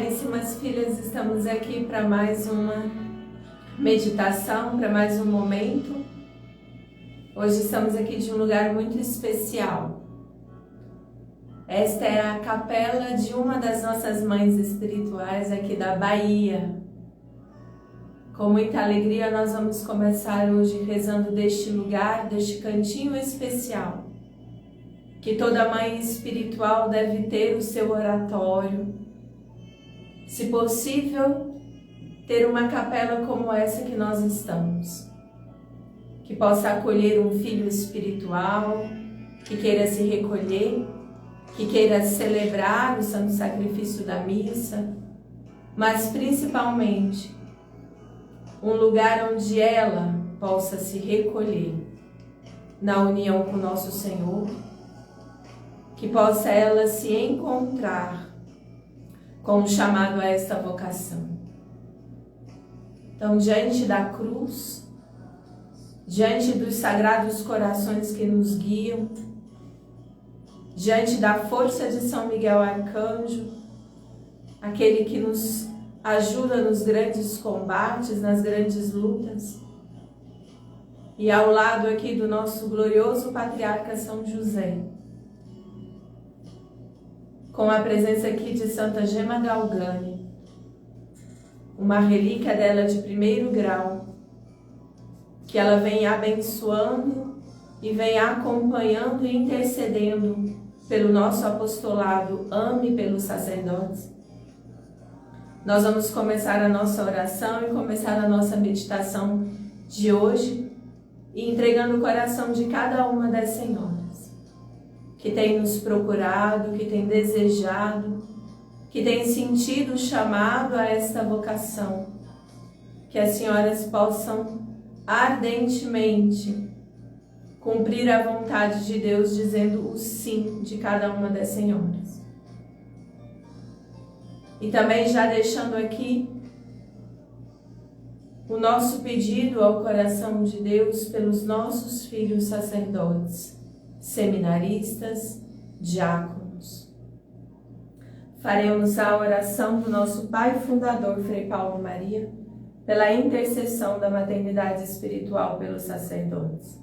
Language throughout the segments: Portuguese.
Caríssimas filhas, estamos aqui para mais uma meditação, para mais um momento. Hoje estamos aqui de um lugar muito especial. Esta é a capela de uma das nossas mães espirituais aqui da Bahia. Com muita alegria nós vamos começar hoje rezando deste lugar, deste cantinho especial, que toda mãe espiritual deve ter o seu oratório. Se possível, ter uma capela como essa que nós estamos, que possa acolher um filho espiritual, que queira se recolher, que queira celebrar o santo sacrifício da missa, mas principalmente um lugar onde ela possa se recolher na união com nosso Senhor, que possa ela se encontrar com o chamado a esta vocação. Então, diante da cruz, diante dos sagrados corações que nos guiam, diante da força de São Miguel Arcanjo, aquele que nos ajuda nos grandes combates, nas grandes lutas, e ao lado aqui do nosso glorioso patriarca São José, com a presença aqui de Santa Gema Galgani, uma relíquia dela de primeiro grau, que ela vem abençoando e vem acompanhando e intercedendo pelo nosso apostolado, ame pelos sacerdotes. Nós vamos começar a nossa oração e começar a nossa meditação de hoje, e entregando o coração de cada uma das senhoras que tem nos procurado, que tem desejado, que tem sentido o chamado a esta vocação, que as senhoras possam ardentemente cumprir a vontade de Deus, dizendo o sim de cada uma das senhoras. E também já deixando aqui o nosso pedido ao coração de Deus pelos nossos filhos sacerdotes, seminaristas, diáconos. Faremos a oração do nosso Pai Fundador, Frei Paulo Maria, pela intercessão da maternidade espiritual pelos sacerdotes.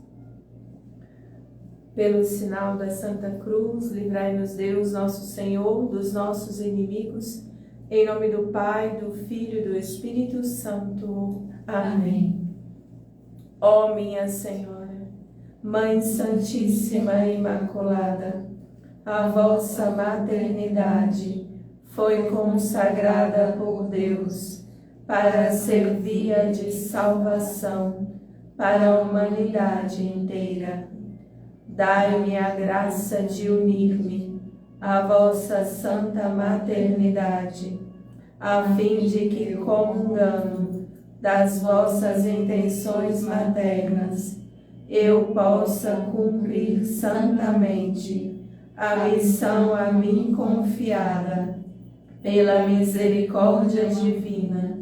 Pelo sinal da Santa Cruz, livrai-nos Deus, nosso Senhor, dos nossos inimigos, em nome do Pai, do Filho e do Espírito Santo. Amém. Ó minha Senhora, Mãe Santíssima e Imaculada, a vossa maternidade foi consagrada por Deus para ser via de salvação para a humanidade inteira. Dai-me a graça de unir-me à vossa santa maternidade, a fim de que, comungando das vossas intenções maternas, eu possa cumprir santamente a missão a mim confiada pela misericórdia divina,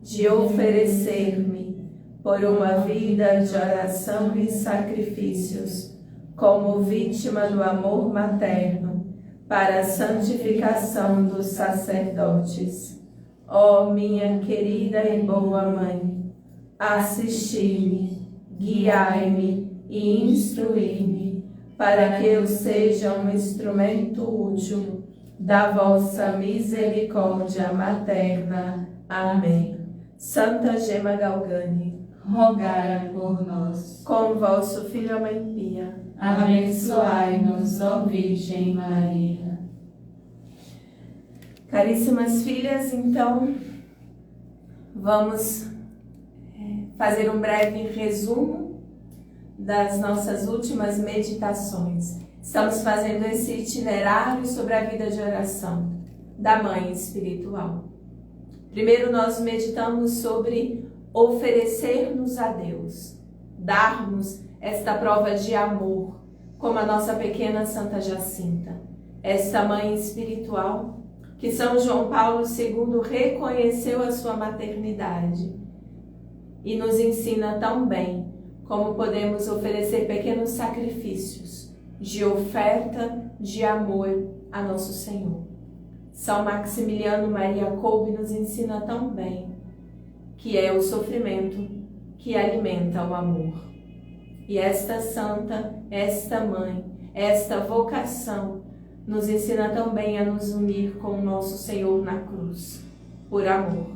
de oferecer-me por uma vida de oração e sacrifícios como vítima do amor materno para a santificação dos sacerdotes. Ó minha querida e boa Mãe, assisti-me, guiai-me e instruí-me, para que eu seja um instrumento útil da vossa misericórdia materna. Amém. Santa Gema Galgani, rogai por nós. Com vosso Filho, a Mãe Pia, abençoai-nos, ó Virgem Maria. Caríssimas filhas, então, vamos fazer um breve resumo das nossas últimas meditações. Estamos fazendo esse itinerário sobre a vida de oração da Mãe Espiritual. Primeiro nós meditamos sobre oferecer-nos a Deus, darmos esta prova de amor, como a nossa pequena Santa Jacinta, esta Mãe Espiritual que São João Paulo II reconheceu a sua maternidade e nos ensina tão bem como podemos oferecer pequenos sacrifícios de oferta de amor a nosso Senhor. São Maximiliano Maria Kolbe nos ensina tão bem que é o sofrimento que alimenta o amor. E esta santa, esta mãe, esta vocação nos ensina também a nos unir com o nosso Senhor na cruz, por amor,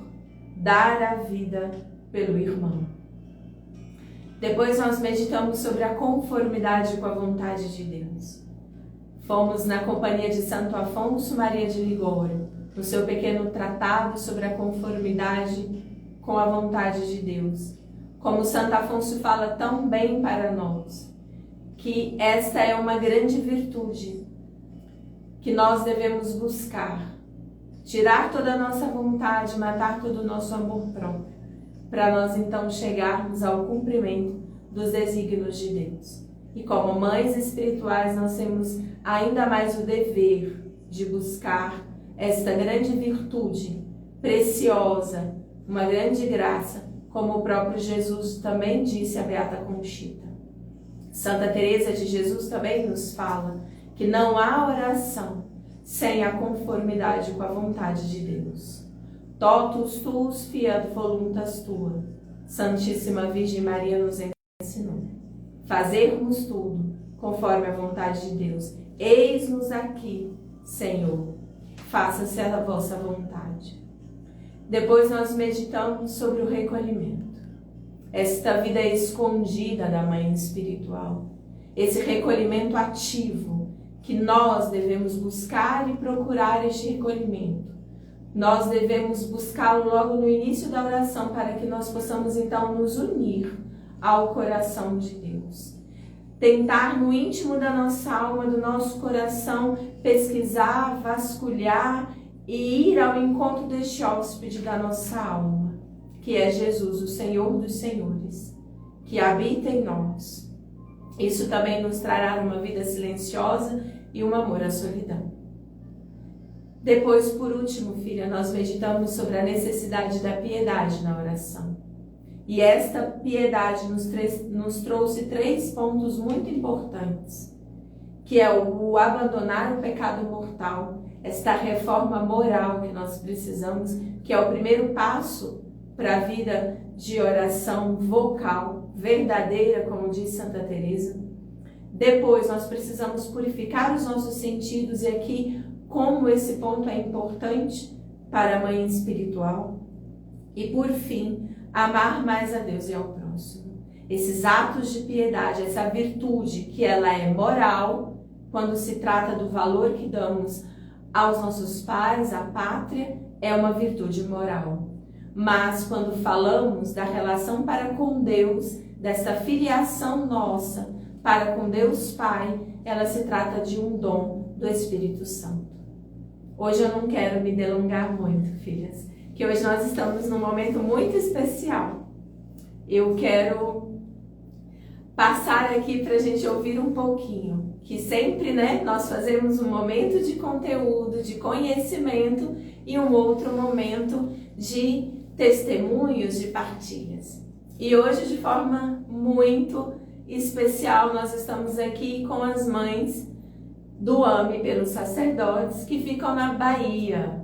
dar a vida pelo irmão. Depois nós meditamos sobre a conformidade com a vontade de Deus. Fomos na companhia de Santo Afonso Maria de Ligório, no seu pequeno tratado sobre a conformidade com a vontade de Deus. Como Santo Afonso fala tão bem para nós, que esta é uma grande virtude que nós devemos buscar. Tirar toda a nossa vontade, matar todo o nosso amor próprio, para nós então chegarmos ao cumprimento dos desígnios de Deus. E como mães espirituais, nós temos ainda mais o dever de buscar esta grande virtude preciosa, uma grande graça, como o próprio Jesus também disse a Beata Conchita. Santa Teresa de Jesus também nos fala que não há oração sem a conformidade com a vontade de Deus. Totus tuus fiat voluntas tua, Santíssima Virgem Maria nos ensinou. Fazermos tudo conforme a vontade de Deus. Eis-nos aqui, Senhor, faça-se a vossa vontade. Depois nós meditamos sobre o recolhimento. Esta vida escondida da mãe espiritual. Esse recolhimento ativo, que nós devemos buscar e procurar este recolhimento. Nós devemos buscá-lo logo no início da oração, para que nós possamos então nos unir ao coração de Deus. Tentar no íntimo da nossa alma, do nosso coração, pesquisar, vasculhar e ir ao encontro deste hóspede da nossa alma, que é Jesus, o Senhor dos Senhores, que habita em nós. Isso também nos trará uma vida silenciosa e um amor à solidão. Depois, por último, filha, nós meditamos sobre a necessidade da piedade na oração. E esta piedade nos trouxe 3 pontos muito importantes, que é o abandonar o pecado mortal, esta reforma moral que nós precisamos, que é o primeiro passo para a vida de oração vocal, verdadeira, como diz Santa Teresa. Depois nós precisamos purificar os nossos sentidos, e aqui como esse ponto é importante para a mãe espiritual. E por fim, amar mais a Deus e ao próximo. Esses atos de piedade, essa virtude que ela é moral, quando se trata do valor que damos aos nossos pais, à pátria, é uma virtude moral. Mas quando falamos da relação para com Deus, dessa filiação nossa para com Deus Pai, ela se trata de um dom do Espírito Santo. Hoje eu não quero me delongar muito, filhas, que hoje nós estamos num momento muito especial. Eu quero passar aqui para a gente ouvir um pouquinho, que sempre, nós fazemos um momento de conteúdo, de conhecimento e um outro momento de testemunhos, de partilhas. E hoje, de forma muito especial, nós estamos aqui com as mães do AME pelos sacerdotes que ficam na Bahia.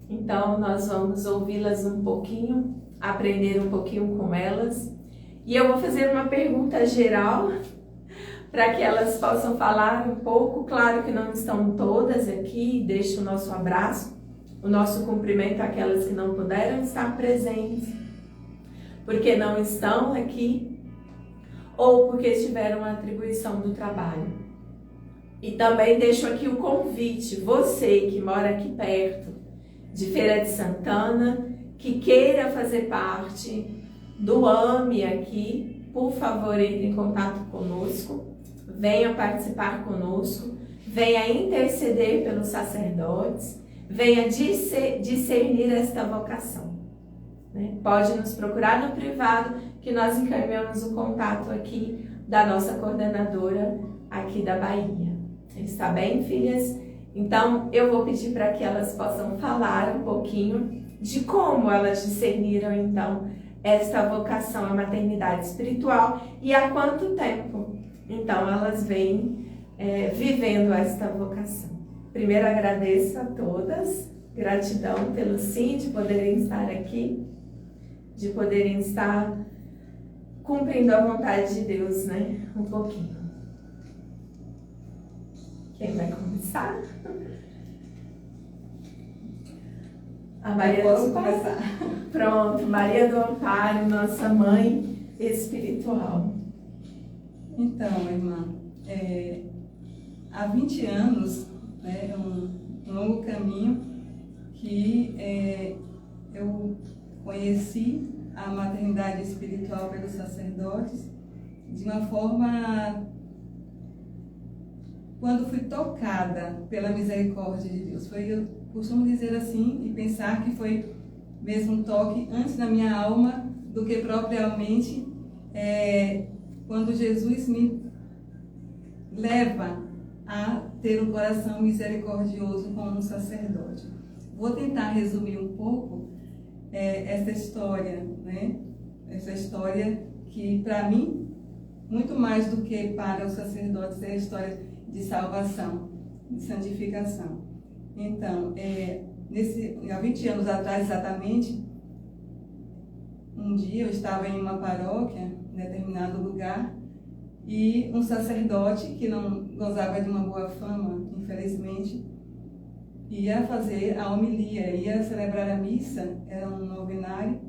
Então, nós vamos ouvi-las um pouquinho, aprender um pouquinho com elas. E eu vou fazer uma pergunta geral para que elas possam falar um pouco. Claro que não estão todas aqui, deixo o nosso abraço, o nosso cumprimento àquelas que não puderam estar presentes, porque não estão aqui, ou porque tiveram a atribuição do trabalho. E também deixo aqui o convite, você que mora aqui perto, de Feira de Santana, que queira fazer parte do AME aqui, por favor, entre em contato conosco, venha participar conosco, venha interceder pelos sacerdotes, venha discernir esta vocação. Pode nos procurar no privado, que nós encaminhamos o contato aqui da nossa coordenadora aqui da Bahia. Está bem, filhas? Então, eu vou pedir para que elas possam falar um pouquinho de como elas discerniram, então, esta vocação à maternidade espiritual e há quanto tempo, então, elas vêm vivendo esta vocação. Primeiro, agradeço a todas Gratidão pelo sim, de poderem estar aqui, de poderem estar cumprindo a vontade de Deus, né? Um pouquinho. Quem vai começar? A Maria do Amparo. Pronto, Maria do Amparo, nossa mãe espiritual. Então, irmã, há 20 anos, né, é um longo caminho que eu conheci a maternidade espiritual pelos sacerdotes de uma forma, quando fui tocada pela misericórdia de Deus. Eu costumo dizer assim e pensar que foi mesmo um toque antes na minha alma do que propriamente quando Jesus me leva a ter um coração misericordioso como um sacerdote. Vou tentar resumir um pouco essa história, né? Essa história que, para mim, muito mais do que para os sacerdotes, é a história de salvação, de santificação. Então, há 20 anos atrás, exatamente, um dia eu estava em uma paróquia, em determinado lugar, e um sacerdote que não gozava de uma boa fama, infelizmente, ia fazer a homilia, ia celebrar a missa, era um novenário,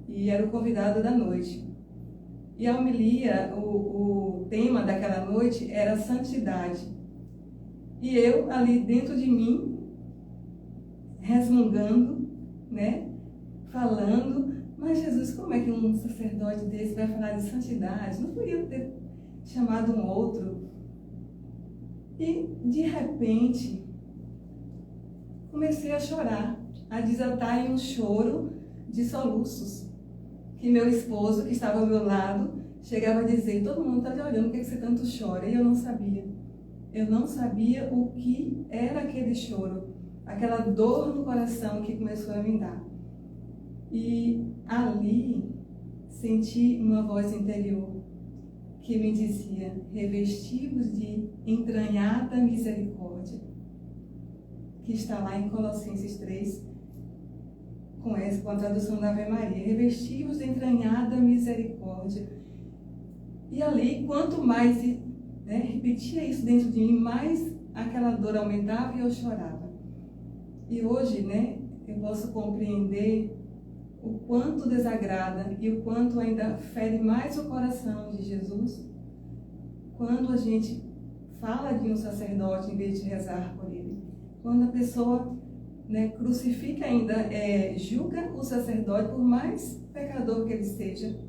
e era o convidado da noite. E a homilia, o tema daquela noite era santidade. E eu, ali dentro de mim, resmungando, né, falando, mas Jesus, como é que um sacerdote desse vai falar de santidade? Não podia ter chamado um outro. E, de repente, comecei a chorar, a desatar em um choro de soluços, que meu esposo, que estava ao meu lado, chegava a dizer: todo mundo está te olhando, por que você tanto chora? E eu não sabia. Eu não sabia o que era aquele choro, aquela dor no coração que começou a me dar. E ali senti uma voz interior que me dizia: revesti-vos de entranhada misericórdia, que está lá em Colossenses 3, com a tradução da Ave Maria. Revesti-vos de entranhada misericórdia. E ali, quanto mais repetia isso dentro de mim, mais aquela dor aumentava e eu chorava. E hoje, eu posso compreender o quanto desagrada e o quanto ainda fere mais o coração de Jesus quando a gente fala de um sacerdote em vez de rezar por ele. Quando a pessoa crucifica ainda, julga o sacerdote, por mais pecador que ele seja.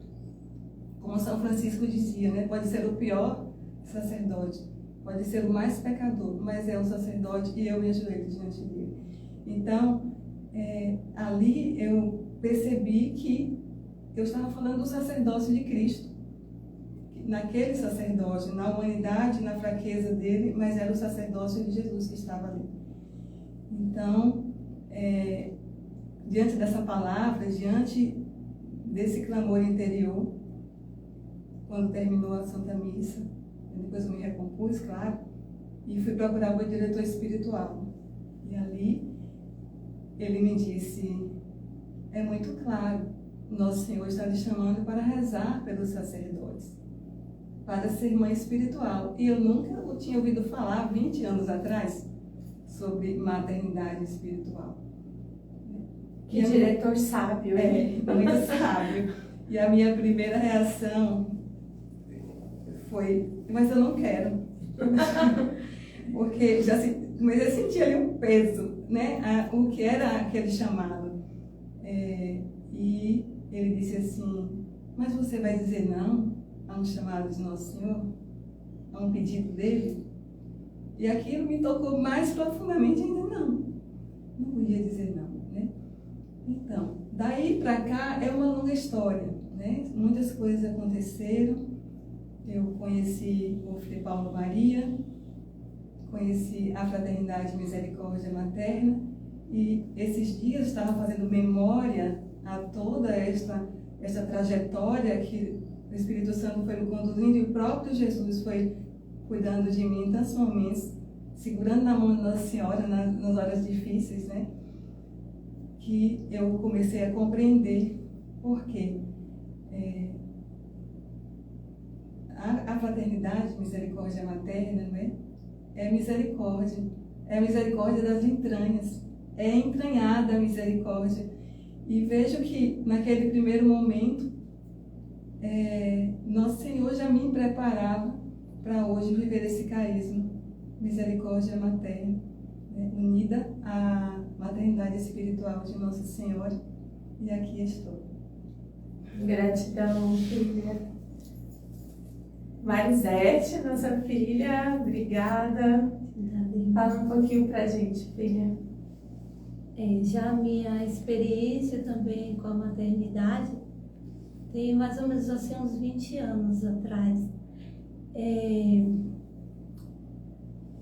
Como São Francisco dizia, pode ser o pior sacerdote, pode ser o mais pecador, mas é um sacerdote e eu me ajoelho diante dele. Então, ali eu percebi que eu estava falando do sacerdócio de Cristo. Naquele sacerdote, na humanidade, na fraqueza dele, mas era o sacerdócio de Jesus que estava ali. Então, diante dessa palavra, diante desse clamor interior, quando terminou a Santa Missa, depois eu me recompus, claro, e fui procurar o meu diretor espiritual. E ali, ele me disse: é muito claro, Nosso Senhor está lhe chamando para rezar pelos sacerdotes, para ser mãe espiritual. E eu nunca o tinha ouvido falar 20 anos atrás sobre maternidade espiritual. Que diretor sábio, muito sábio. E a minha primeira reação foi: mas eu não quero. Porque mas eu senti ali um peso, o que era aquele chamado. E ele disse assim: mas você vai dizer não a um chamado de Nosso Senhor? A um pedido dele? E aquilo me tocou mais profundamente ainda. Não podia dizer não, Então, daí para cá é uma longa história, Muitas coisas aconteceram. Eu conheci o Frei Paulo Maria, conheci a Fraternidade Misericórdia Materna, e esses dias estava fazendo memória a toda esta trajetória que o Espírito Santo foi me conduzindo, e o próprio Jesus foi cuidando de mim em tantos momentos, segurando na mão de Nossa Senhora nas horas difíceis, né? Que eu comecei a compreender por quê. A fraternidade, misericórdia materna, né? É a misericórdia das entranhas, é entranhada a misericórdia. E vejo que naquele primeiro momento, Nosso Senhor já me preparava para hoje viver esse carisma, misericórdia materna, né? Unida à maternidade espiritual de Nossa Senhora. E aqui estou. Gratidão, filha. Marisete, nossa filha, obrigada. Fala um pouquinho pra gente, filha. Já a minha experiência também com a maternidade tem mais ou menos assim uns 20 anos atrás.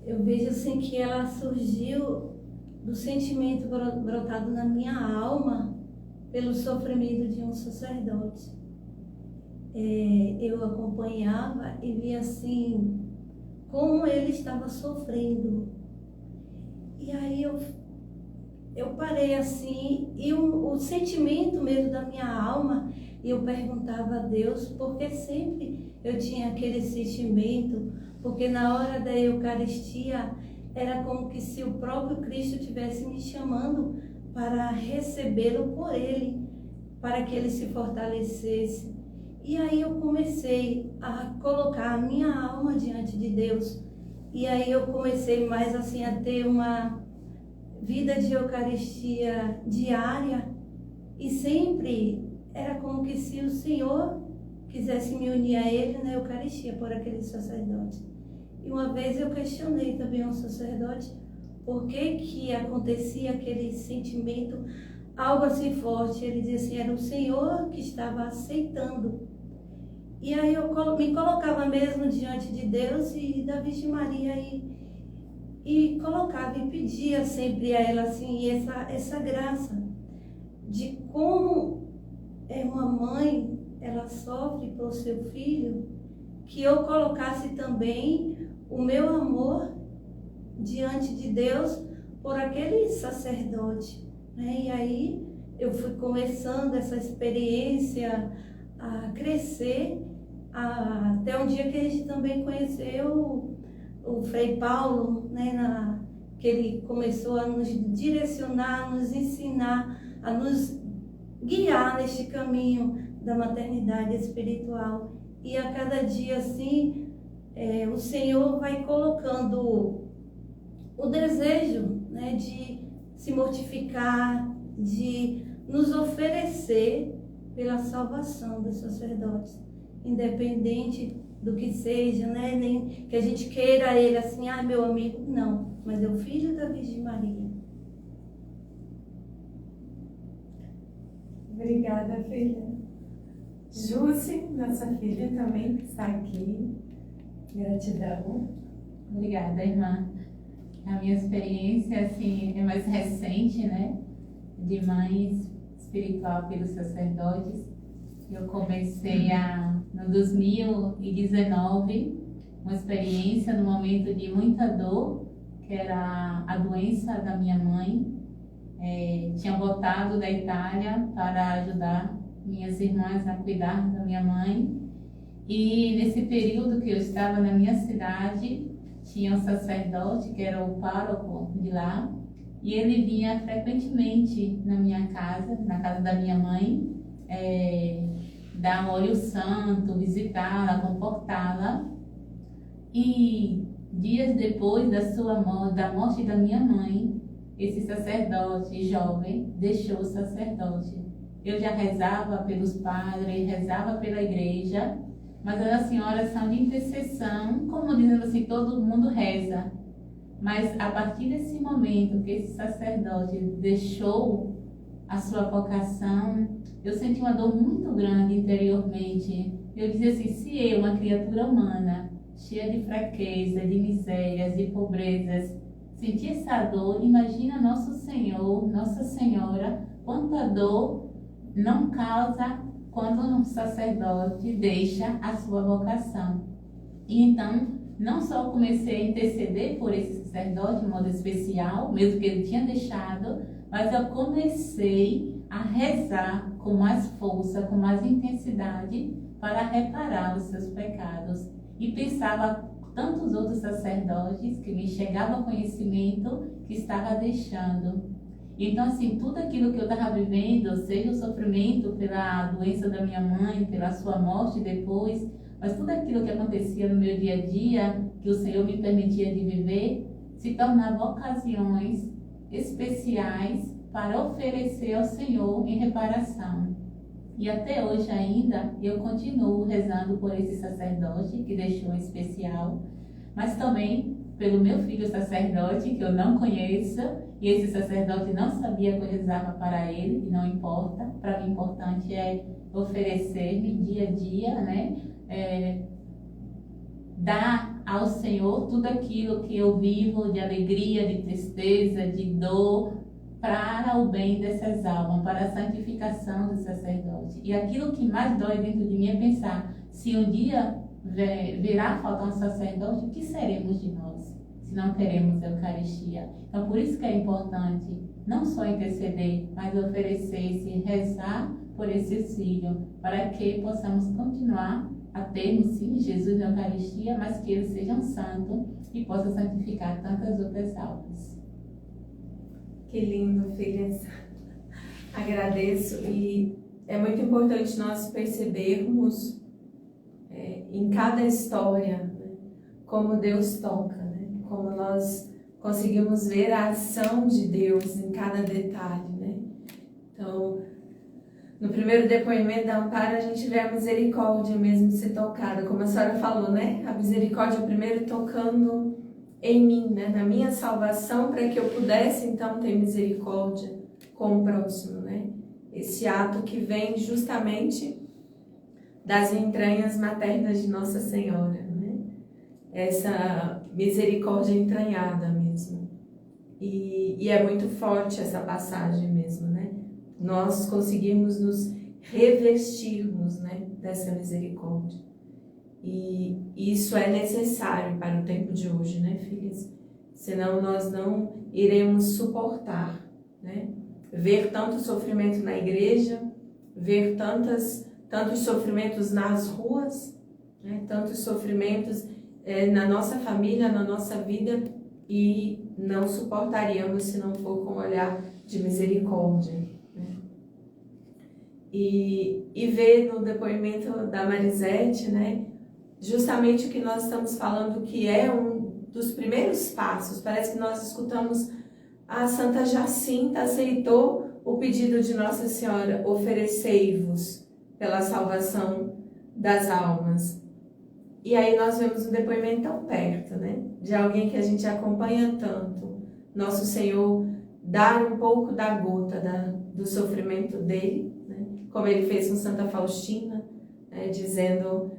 Eu vejo assim que ela surgiu do sentimento brotado na minha alma pelo sofrimento de um sacerdote. Eu acompanhava e via assim como ele estava sofrendo. E aí eu parei assim, e o sentimento mesmo da minha alma, e eu perguntava a Deus, porque sempre eu tinha aquele sentimento, porque na hora da Eucaristia era como que se o próprio Cristo estivesse me chamando para recebê-lo por Ele, para que Ele se fortalecesse. E aí eu comecei a colocar a minha alma diante de Deus, e aí eu comecei mais assim a ter uma vida de Eucaristia diária, e sempre era como que se o Senhor quisesse me unir a Ele na Eucaristia por aquele sacerdote. E uma vez eu questionei também um sacerdote por que acontecia aquele sentimento, algo assim forte. Ele disse assim, era o Senhor que estava aceitando. E aí eu me colocava mesmo diante de Deus e da Virgem Maria e colocava e pedia sempre a ela assim, essa graça de como uma mãe, ela sofre por seu filho, que eu colocasse também o meu amor diante de Deus por aquele sacerdote, né? E aí eu fui começando essa experiência a crescer, até um dia que a gente também conheceu o Frei Paulo, né, que ele começou a nos direcionar, a nos ensinar, a nos guiar neste caminho da maternidade espiritual. E a cada dia assim, o Senhor vai colocando o desejo, né, de se mortificar, de nos oferecer pela salvação dos sacerdotes, independente do que seja, né? Nem que a gente queira ele assim, meu amigo, não, mas é o filho da Virgem Maria. Obrigada, filha. Jússi, nossa filha também que está aqui. Gratidão. Obrigada, irmã. A minha experiência assim, é mais recente, né? De mãe espiritual pelos sacerdotes. Eu comecei no 2019, uma experiência no momento de muita dor, que era a doença da minha mãe. Tinha voltado da Itália para ajudar minhas irmãs a cuidar da minha mãe. E nesse período que eu estava na minha cidade, tinha um sacerdote que era o pároco de lá, e ele vinha frequentemente na minha casa, na casa da minha mãe, dar um óleo santo, visitá-la, confortá-la. E dias depois da morte da minha mãe, esse sacerdote jovem deixou o sacerdote. Eu já rezava pelos padres, rezava pela igreja, mas era assim, oração de intercessão, como dizendo assim, todo mundo reza. Mas a partir desse momento que esse sacerdote deixou a sua vocação, eu senti uma dor muito grande interiormente. Eu dizia assim, se eu, uma criatura humana, cheia de fraqueza, de misérias, de pobrezas, senti essa dor, imagina Nosso Senhor, Nossa Senhora, quanta dor não causa quando um sacerdote deixa a sua vocação. E então, não só comecei a interceder por esse sacerdote de modo especial, mesmo que ele tinha deixado, mas eu comecei a rezar com mais força, com mais intensidade, para reparar os seus pecados. E pensava tantos outros sacerdotes que me chegava conhecimento que estava deixando. Então, assim, tudo aquilo que eu estava vivendo, seja o sofrimento pela doença da minha mãe, pela sua morte depois, mas tudo aquilo que acontecia no meu dia a dia, que o Senhor me permitia de viver, se tornava ocasiões especiais para oferecer ao Senhor em reparação. E até hoje ainda eu continuo rezando por esse sacerdote que deixou em especial, mas também pelo meu filho sacerdote, que eu não conheço, e esse sacerdote não sabia que eu rezava para ele, e não importa. Para mim, o importante é oferecer-me dia a dia, né? Dar ao Senhor tudo aquilo que eu vivo de alegria, de tristeza, de dor, para o bem dessas almas, para a santificação do sacerdote. E aquilo que mais dói dentro de mim é pensar, se um dia virá faltar um sacerdote, o que seremos de nós, se não teremos a Eucaristia? Então, por isso que é importante não só interceder, mas oferecer-se, rezar por esse filho, para que possamos continuar a termos, sim, Jesus na Eucaristia, mas que ele seja um santo e possa santificar tantas outras almas. Que lindo, filhas. Agradeço. E é muito importante nós percebermos em cada história, né, como Deus toca, né, como nós conseguimos ver a ação de Deus em cada detalhe, né? Então, no primeiro depoimento da Amparo, a gente vê a misericórdia mesmo ser tocada, como a senhora falou, né? A misericórdia primeiro tocando em mim, né? Na minha salvação, para que eu pudesse, então, ter misericórdia com o próximo, né? Esse ato que vem justamente das entranhas maternas de Nossa Senhora, né? Essa misericórdia entranhada mesmo. E é muito forte essa passagem mesmo, né? Nós conseguimos nos revestirmos, né, dessa misericórdia. E isso é necessário para o tempo de hoje, né, filhas? Senão nós não iremos suportar, né? Ver tanto sofrimento na igreja, ver tantos sofrimentos nas ruas, né? Tantos sofrimentos na nossa família, na nossa vida, e não suportaríamos se não for com um olhar de misericórdia. E ver no depoimento da Marisete, né, justamente o que nós estamos falando, que é um dos primeiros passos. Parece que nós escutamos: a Santa Jacinta aceitou o pedido de Nossa Senhora, oferecei-vos pela salvação das almas. E aí nós vemos um depoimento tão perto, né, de alguém que a gente acompanha tanto, Nosso Senhor dar um pouco da gota do sofrimento dele, né, como ele fez com Santa Faustina, né, dizendo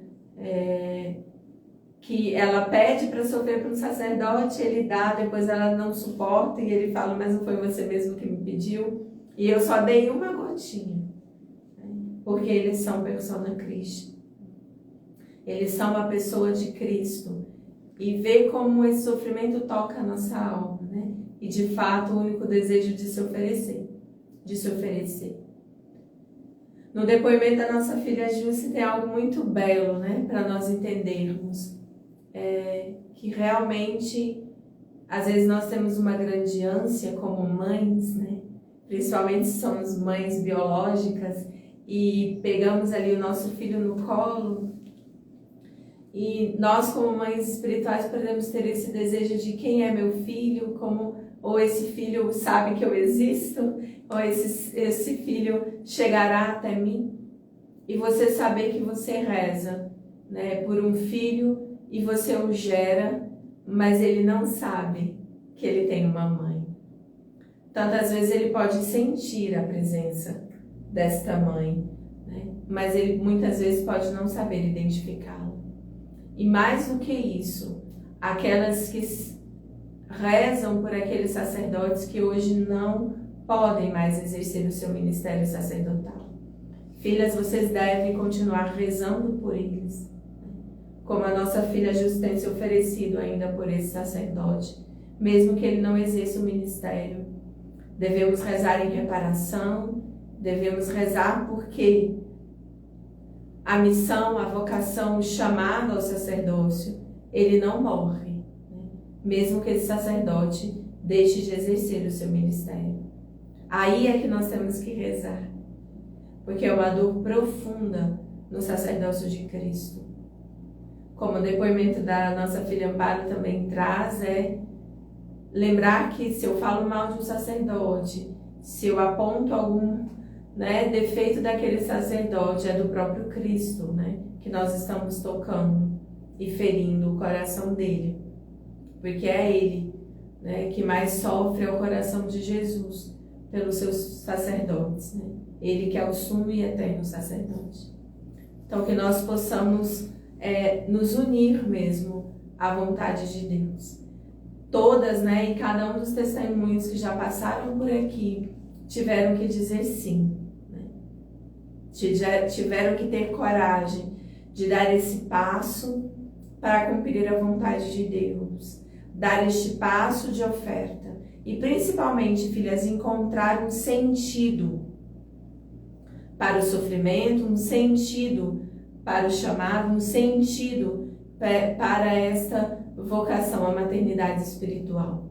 que ela pede para sofrer para um sacerdote, ele dá, depois ela não suporta, e ele fala: mas não foi você mesmo que me pediu, e eu só dei uma gotinha, né, porque eles são persona Christi, eles são a pessoa de Cristo, e ver como esse sofrimento toca a nossa alma, né, e de fato o único desejo de se oferecer. No depoimento da nossa filha Jússi tem algo muito belo, né, para nós entendermos. Que realmente, às vezes nós temos uma grande ânsia como mães, né, principalmente se somos mães biológicas e pegamos ali o nosso filho no colo, e nós como mães espirituais podemos ter esse desejo de: quem é meu filho, ou esse filho sabe que eu existo, ou esse filho chegará até mim. E você saber que você reza, né, por um filho, e você o gera, mas ele não sabe que ele tem uma mãe. Tantas vezes ele pode sentir a presença desta mãe, né, mas ele muitas vezes pode não saber identificá-la. E mais do que isso, aquelas que rezam por aqueles sacerdotes que hoje não podem mais exercer o seu ministério sacerdotal. Filhas, vocês devem continuar rezando por eles. como a nossa filha Jus tem se oferecido ainda por esse sacerdote, mesmo que ele não exerça o ministério. Devemos rezar em reparação, devemos rezar porque a missão, a vocação, o chamado ao sacerdócio, ele não morre, né? Mesmo que esse sacerdote deixe de exercer o seu ministério. Aí é que nós temos que rezar, porque é uma dor profunda no sacerdócio de Cristo. Como o depoimento da nossa filha Amparo também traz, é lembrar que se eu falo mal de um sacerdote, se eu aponto algum, né, defeito daquele sacerdote, é do próprio Cristo, né, que nós estamos tocando e ferindo o coração dele, porque é ele, né, que mais sofre ao coração de Jesus pelos seus sacerdotes, né? Ele que é o sumo e eterno sacerdote. Então que nós possamos nos unir mesmo à vontade de Deus. Todas, né, e cada um dos testemunhos que já passaram por aqui tiveram que dizer sim, né? Tiveram que ter coragem de dar esse passo para cumprir a vontade de Deus, dar este passo de oferta e principalmente, filhas, encontrar um sentido para o sofrimento, um sentido para o chamado, um sentido para esta vocação à maternidade espiritual.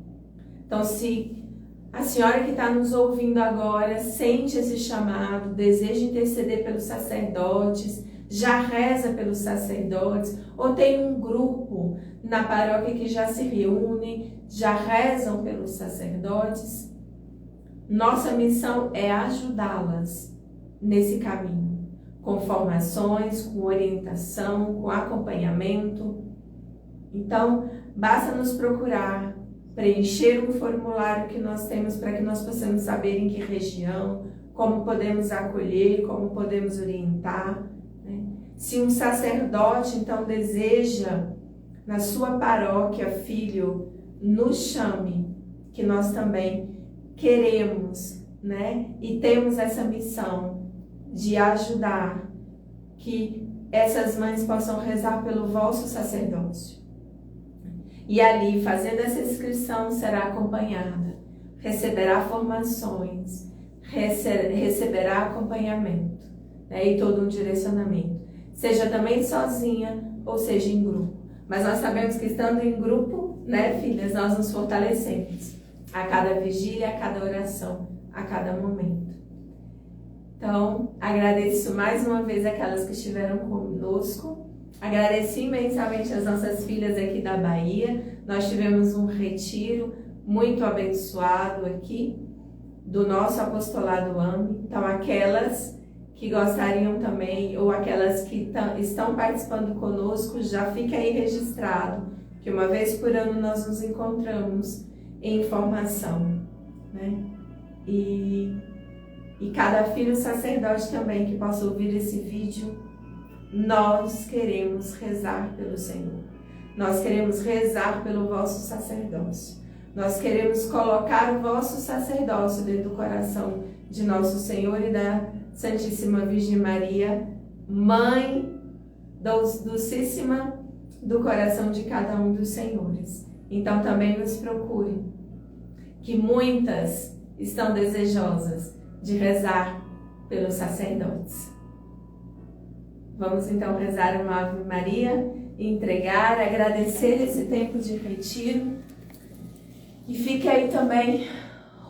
Então, se a senhora que está nos ouvindo agora sente esse chamado, deseja interceder pelos sacerdotes, já reza pelos sacerdotes, ou tem um grupo na paróquia que já se reúne, já rezam pelos sacerdotes, nossa missão é ajudá-las nesse caminho, com formações, com orientação, com acompanhamento. Então, basta nos procurar, preencher um formulário que nós temos para que nós possamos saber em que região, como podemos acolher, como podemos orientar, né? Se um sacerdote, então, deseja na sua paróquia, filho, nos chame, que nós também queremos, né? E temos essa missão de ajudar que essas mães possam rezar pelo vosso sacerdócio. E ali, fazendo essa inscrição, será acompanhada, receberá formações, receberá acompanhamento, né? E todo um direcionamento, seja também sozinha ou seja em grupo. Mas nós sabemos que estando em grupo, né, filhas, nós nos fortalecemos a cada vigília, a cada oração, a cada momento. Então, agradeço mais uma vez aquelas que estiveram conosco. Agradeci imensamente as nossas filhas aqui da Bahia. Nós tivemos um retiro muito abençoado aqui do nosso apostolado AME. Então, aquelas que gostariam também, ou aquelas que estão participando conosco, já fica aí registrado, que uma vez por ano nós nos encontramos em formação, né? E cada filho sacerdote também que possa ouvir esse vídeo, nós queremos rezar pelo Senhor. Nós queremos rezar pelo vosso sacerdócio. Nós queremos colocar o vosso sacerdócio dentro do coração de nosso Senhor e da Santíssima Virgem Maria, Mãe docíssima do coração de cada um dos senhores. Então também nos procure, que muitas estão desejosas de rezar pelos sacerdotes. Vamos então rezar uma Ave Maria, entregar, agradecer esse tempo de retiro. E fica aí também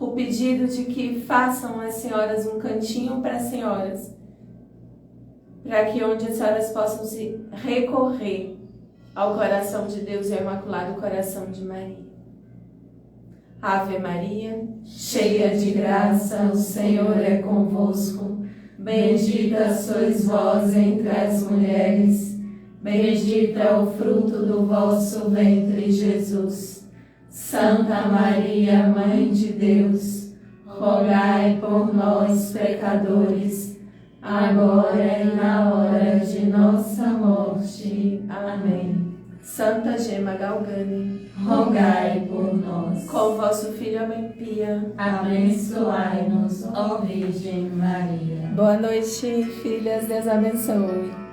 o pedido de que façam as senhoras um cantinho para as senhoras, para que onde as senhoras possam se recorrer ao coração de Deus e ao Imaculado Coração de Maria. Ave Maria, cheia de graça, o Senhor é convosco. Bendita sois vós entre as mulheres, bendito é o fruto do vosso ventre, Jesus. Santa Maria, Mãe de Deus, rogai por nós, pecadores, agora e na hora de nossa morte. Amém. Santa Gema Galgani, rogai por nós. Com vosso Filho, Amém Pia, abençoai-nos, ó Virgem Maria. Boa noite, filhas, Deus abençoe.